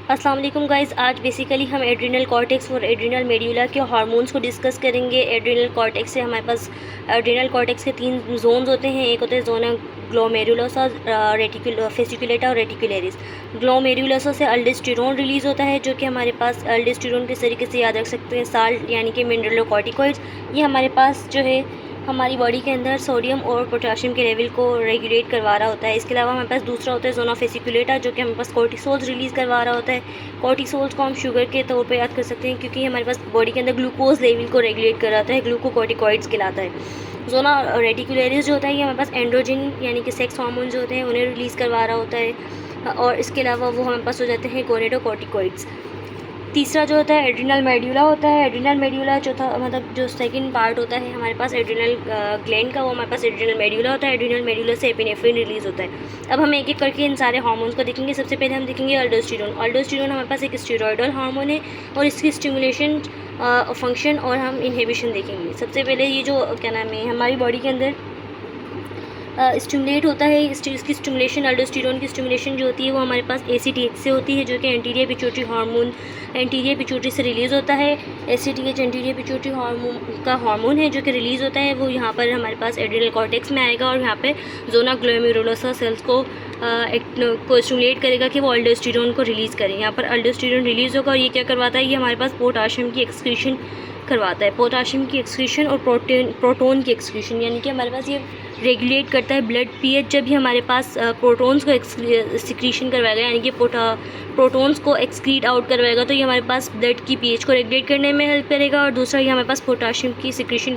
अस्सलाम वालेकुम गाइस। आज बेसिकली हम एड्रिनल कॉर्टेक्स और एड्रिनल मेड्यूला के हार्मोन्स को डिस्कस करेंगे। एड्रिनल कॉर्टेक्स से हमारे पास एड्रिनल कॉर्टेक्स के 3 जोन्स होते हैं। एक होता है जोना ग्लोमेरुलोसा, फेसिकुलेटा और रेटिकुलरिस। ग्लोमेरुलोसा से अल्डोस्टेरोन रिलीज़ होता है, जो कि हमारे पास अल्डोस्टेरोन किस तरीके से याद रख सकते हैं, साल्ट यानी कि मिनरलोकॉर्टिकॉइड्स। ये हमारे पास जो है हमारी बॉडी के अंदर सोडियम और पोटाशियम के लेवल को रेगुलेट करवा रहा होता है। इसके अलावा हमारे पास दूसरा होता है जोना फेसिकुलेटा, जो कि हमारे पास कॉर्टिसोल्स रिलीज़ करवा रहा होता है। कॉर्टिसोल्स को हम शुगर के तौर पे याद कर सकते हैं, क्योंकि हमारे पास बॉडी के अंदर ग्लूकोज लेवल को रेगुलेट कर रहा होता है, ग्लूकोकॉर्टिकॉइड्स कहलाता है। जोना रेटिकुलरिस जो होता है, ये हमारे पास एंड्रोजन यानी कि सेक्स हार्मोन जो होते हैं उन्हें रिलीज़ करवा रहा होता है। और इसके अलावा वो हमारे पास हो जाते हैं गोनेडोकॉर्टिकॉइड्स। तीसरा जो होता है एड्रिनल मेड्यूला होता है। एड्रिनल मेड्यूला चौथा मतलब जो सेकंड पार्ट होता है हमारे पास एड्रिनल ग्लैंड का, वो हमारे पास एड्रिनल मेड्यूला होता है। एड्रिनल मेड्यूला से एपिनेफ्रिन रिलीज़ होता है। अब हम एक एक करके इन सारे हार्मोन्स को देखेंगे। सबसे पहले हम देखेंगे अल्डोस्टेरोन। अल्डोस्टेरोन हमारे पास एक स्टेरॉयडल हार्मोन है और इसकी स्टिमुलेशन, फंक्शन और हम इनहिबिशन देखेंगे। सबसे पहले ये जो क्या नाम है हमारी बॉडी के अंदर स्टिमुलेट होता है, इसकी स्टिमुलेशन, अल्डोस्टेरोन की स्टिमुलेशन जो होती है वो हमारे पास ACTH से होती है, जो कि anterior pituitary hormone, anterior pituitary से रिलीज़ होता है। ACTH एंटीरियर पिट्यूटरी हार्मोन है जो कि रिलीज़ होता है। वो यहाँ पर हमारे पास एड्रिनल कॉर्टेक्स में आएगा और यहाँ पे जोना ग्लोमेरुलोसा सेल्स को स्टिमुलेट करेगा कि वो अल्डोस्टेरोन को रिलीज़ करें। यहाँ पर अल्डोस्टेरोन रिलीज़ होगा और ये क्या करवाता है, ये हमारे पास पोटाशियम की एक्सक्रीशन करवाता है। पोटाशियम की एक्सक्रीशन और प्रोटोन की एक्सक्रीशन, यानी कि हमारे पास ये रेगुलेट करता है ब्लड pH। जब भी हमारे पास प्रोटोन्स को सिक्रीशन करवाएगा, यानी कि प्रोटोन्स को एक्सक्रीट आउट करवाएगा, तो ये हमारे पास ब्लड की pH को रेगुलेट करने में हेल्प करेगा। और दूसरा ये हमारे पास पोटाशियम की एक्सक्रीशन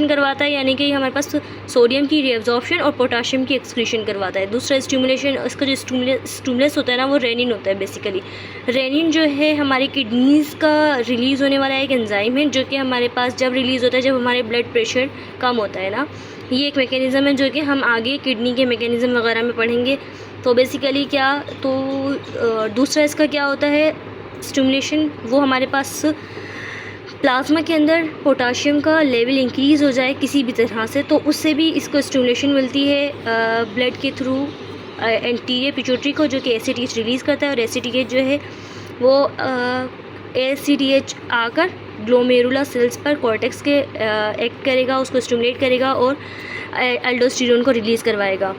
करवाता है, यानी कि ये हमारे पास सोडियम की रीअब्जॉर्प्शन और पोटाशियम की एक्सक्रीशन करवाता है। दूसरा स्टिमुलेशन, इसका जो स्टिमुलस होता है ना, वो रेनिन होता है। बेसिकली रेनिन जो है हमारी किडनीज़ का रिलीज़ होने वाला एक एंजाइम है, जो कि हमारे पास जब रिलीज़ होता है जब हमारे ब्लड प्रेशर कम होता है ना। ये एक मैकेनिज़्म है जो कि हम आगे किडनी के मैकेनिज़्म वगैरह में पढ़ेंगे। तो बेसिकली क्या, तो दूसरा इसका क्या होता है स्टिमुलेशन, वो हमारे पास प्लाज्मा के अंदर पोटाशियम का लेवल इंक्रीज़ हो जाए किसी भी तरह से, तो उससे भी इसको स्टिमुलेशन मिलती है ब्लड के थ्रू एंटीरियर पिट्यूटरी को, जो कि ACTH रिलीज़ करता है। और ACTH जो है वो ACTH आकर ग्लोमेरुला सेल्स पर कॉर्टेक्स के एक्ट करेगा, उसको स्टिमुलेट करेगा और अल्डोस्टेरोन को रिलीज़ करवाएगा।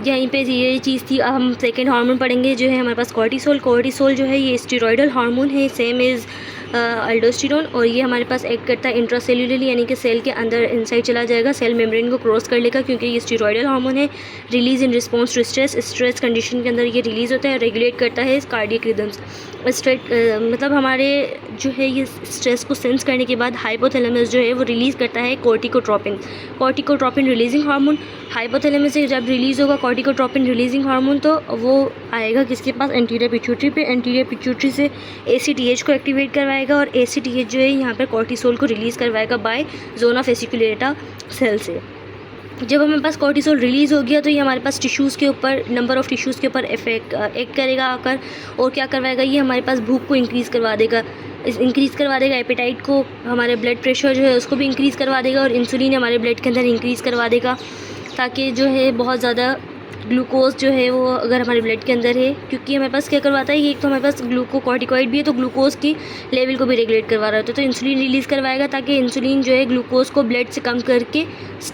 यहीं पे ये चीज़ थी। अब हम सेकेंड हार्मोन पढ़ेंगे जो है हमारे पास कॉर्टिसोल। कॉर्टिसोल जो है ये स्टेरॉयडल हार्मोन है, सेम इज़ अल्डोस्टेरोन, और ये हमारे पास एक्ट करता है इंट्रासेल्युलरली, यानी कि सेल के अंदर इनसाइड चला जाएगा, सेल मेम्ब्रेन को क्रॉस कर लेगा, क्योंकि ये स्टेरॉयडल हार्मोन है। Release in response to stress condition के अंदर ये रिलीज़ होता है, रेगुलेट करता है कार्डियक रिदम्स। मतलब हमारे जो है ये स्ट्रेस को सेंस करने के बाद हाइपोथैलेमस जो है वो रिलीज़ करता है कॉर्टिकोट्रोपिन रिलीजिंग हार्मोन। हाइपोथैलेमस से जब रिलीज़ होगा कॉर्टिकोट्रोपिन रिलीजिंग हार्मोन, तो वो आएगा किसके पास, एंटीरियर पिट्यूटरी पे। एंटीरियर पिट्यूटरी से ACTH को एक्टिवेट करवाएगा और ACTH जो है यहाँ पर कॉर्टिसोल को रिलीज़ करवाएगा बाय जोना फेसिकुलेटा सेल से। जब हमारे पास कॉर्टिसोल रिलीज़ हो गया तो ये हमारे पास टिश्यूज़ के ऊपर, नंबर ऑफ़ टिश्यूज़ के ऊपर एक्ट करेगा आकर, और क्या करवाएगा, ये हमारे पास भूख को इंक्रीज़ करवा देगा, एपेटाइट को, हमारे ब्लड प्रेशर जो है उसको भी इंक्रीज़ करवा देगा, और इंसुलिन हमारे ब्लड के अंदर इंक्रीज़ करवा देगा, ताकि जो है बहुत ज़्यादा ग्लूकोज जो है वो अगर हमारे ब्लड के अंदर है, क्योंकि हमारे पास क्या करवाता है, ये एक तो हमारे पास ग्लूकोकॉर्टिकॉइड भी है, तो ग्लूकोज की लेवल को भी रेगुलेट करवा रहा होता है। तो इंसुलिन रिलीज़ करवाएगा ताकि इंसुलिन जो है ग्लूकोज को ब्लड से कम करके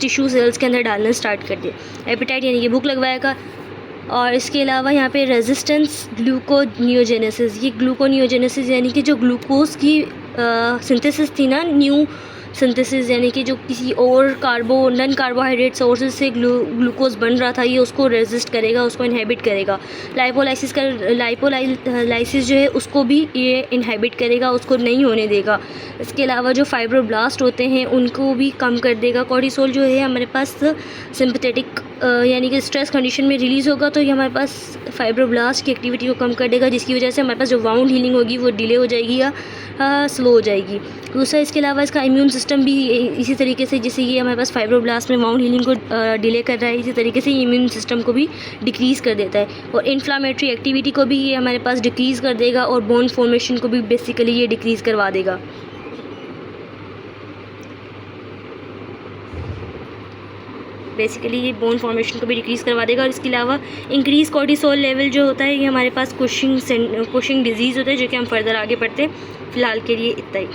टिश्यू सेल्स के अंदर डालना स्टार्ट कर दे। एपेटाइट यानी कि भूख लगवाएगा। और इसके अलावा यहाँ पे रेजिस्टेंस ग्लूकोनियोजेनेसिस, ये ग्लूकोनियोजेनेसिस यानी कि जो ग्लूकोज की सिंथेसिस थी ना, न्यू सिंथेसिस, यानी कि जो किसी और नॉन कार्बोहाइड्रेट सोर्सेज से ग्लूकोज बन रहा था, ये उसको रेजिस्ट करेगा, उसको इनहिबिट करेगा। लाइपोलाइसिस जो है उसको भी ये इनहिबिट करेगा, उसको नहीं होने देगा। इसके अलावा जो फाइब्रोब्लास्ट होते हैं उनको भी कम कर देगा। कॉर्टिसोल जो है हमारे पास सिंपैथेटिक यानी कि स्ट्रेस कंडीशन में रिलीज़ होगा, तो ये हमारे पास फाइब्रोब्लास्ट की एक्टिविटी को कम कर देगा, जिसकी वजह से हमारे पास जो वाउंड हीलिंग होगी वो डिले हो जाएगी या स्लो हो जाएगी। दूसरा इसके अलावा इसका इम्यून सिस्टम भी इसी तरीके से, जैसे ये हमारे पास फाइब्रोब्लास्ट में वाउंड हीलिंग को डिले कर रहा है, इसी तरीके से ये इम्यून सिस्टम को भी डिक्रीज़ कर देता है। और इन्फ्लामेटरी एक्टिविटी को भी ये हमारे पास डिक्रीज़ कर देगा, और बोन फॉर्मेशन को भी बेसिकली ये डिक्रीज़ करवा देगा। बेसिकली ये बोन फॉर्मेशन को भी डिक्रीज़ करवा देगा। और इसके अलावा इंक्रीज़ कॉर्टिसोल लेवल जो होता है ये हमारे पास कुशिंग डिजीज़ होता है, जो कि हम फर्दर आगे बढ़ते हैं। फ़िलहाल के लिए इतना ही।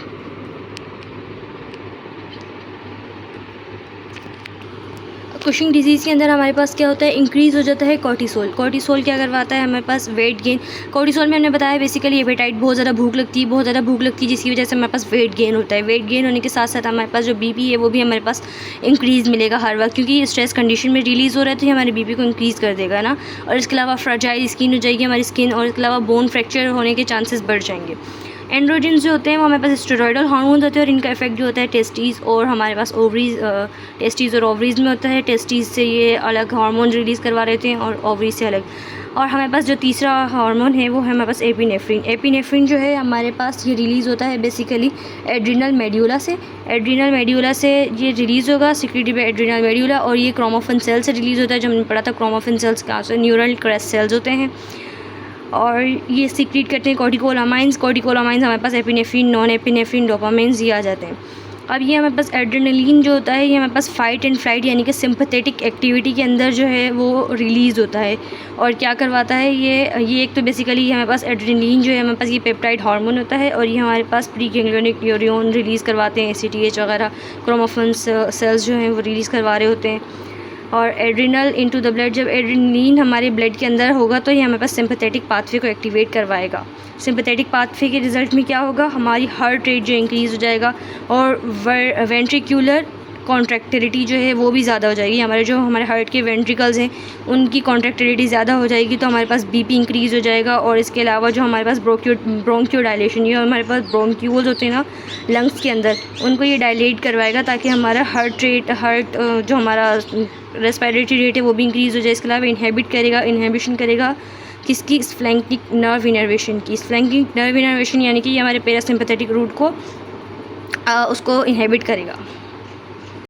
कुशिंग डिजीज़ के अंदर हमारे पास क्या होता है, इंक्रीज़ हो जाता है कॉर्टिसोल। कॉर्टिसोल क्या करवाता है हमारे पास, वेट गेन। कॉर्टिसोल में हमने बताया बेसिकली एपेटाइट, बहुत ज़्यादा भूख लगती है, जिसकी वजह से हमारे पास वेट गेन होता है। वेट गेन होने के साथ साथ हमारे पास जो बीपी है वो भी हमारे पास इंक्रीज़ मिलेगा हर वक्त, क्योंकि ये स्ट्रेस कंडीशन में रिलीज़ हो रहा है तो ये हमारे बीपी को इंक्रीज़ कर देगा ना। और इसके अलावा फ्रेजाइल स्किन हो जाएगी हमारी स्किन, और इसके अलावा बोन फ्रैक्चर होने के चांसेस बढ़ जाएंगे। एंड्रोजन जो होते हैं वो हमारे पास स्टेरॉयडल हार्मोन होते हैं, और इनका इफेक्ट जो होता है टेस्टीज़ और हमारे पास ओवरीज, टेस्टीज़ और ओवरीज में होता है। टेस्टीज़ से ये अलग हार्मोन रिलीज़ करवा रहे थे और ओवरीज से अलग। और हमारे पास जो तीसरा हार्मोन है वो है हमारे पास एपिनेफ्रिन। एपिनेफ्रिन जो है हमारे पास ये रिलीज़ होता है बेसिकली एड्रिनल मेड्यूला से। एड्रिनल मेड्यूला से ये रिलीज़ होगा, सिक्रेटेड बाय एड्रिनल मेड्यूला, और ये क्रोमोफिन सेल से रिलीज़ होता है। जो हमने पढ़ा था क्रोमोफिन सेल्स कहाँ से, न्यूरल क्रेस्ट सेल्स होते हैं, और ये सीक्रेट करते हैं कॉर्टिकोलामाइंस। कॉर्टिकोलामाइंस हमारे पास एपिनेफ्रिन, नॉन एपिनेफ्रिन, डोपामाइंस ये आ जाते हैं। अब ये हमारे पास एड्रेनलिन जो होता है ये हमारे पास फाइट एंड फ्लाइट यानी कि सिंपैथेटिक एक्टिविटी के अंदर जो है वो रिलीज़ होता है। और क्या करवाता है ये एक तो बेसिकली हमारे पास एड्रेनलिन जो है हमारे पास ये पेप्टाइड हार्मोन होता है, और ये हमारे पास प्री गैंग्लियोनिक न्यूरॉन रिलीज़ करवाते हैं, ACTH वगैरह क्रोमोफिन सेल्स जो हैं वो रिलीज़ करवा रहे होते हैं। और एड्रिनल इनटू द ब्लड, जब एड्रेनलिन हमारे ब्लड के अंदर होगा तो ये हमारे पास सिंपैथेटिक पाथवे को एक्टिवेट करवाएगा। सिंपैथेटिक पाथवे के रिज़ल्ट में क्या होगा, हमारी हार्ट रेट जो इंक्रीज़ हो जाएगा, और वेंट्रिकुलर कॉन्ट्रैक्टिलिटी जो है वो भी ज़्यादा हो जाएगी। हमारे हार्ट के वेंट्रिकल्स हैं उनकी कॉन्ट्रैक्टिलिटी ज़्यादा हो जाएगी, तो हमारे पास बीपी इंक्रीज़ हो जाएगा। और इसके अलावा जो हमारे पास ब्रोंकियोडायलेशन, ये हमारे पास ब्रोंक्यूल्स होते हैं ना लंग्स के अंदर, उनको ये डायलेट करवाएगा ताकि हमारा हार्ट जो हमारा रेस्पिरेटरी रेट है वो भी इंक्रीज़ हो जाए। इसके अलावा इनहिबिशन करेगा किसकी, स्फ्लैंकिक नर्व इनर्वेशन की। स्फ्लैंकिक नर्व इनर्वेशन यानी कि ये हमारे पैरासिम्पैथेटिक रूट को उसको इनहिबिट करेगा।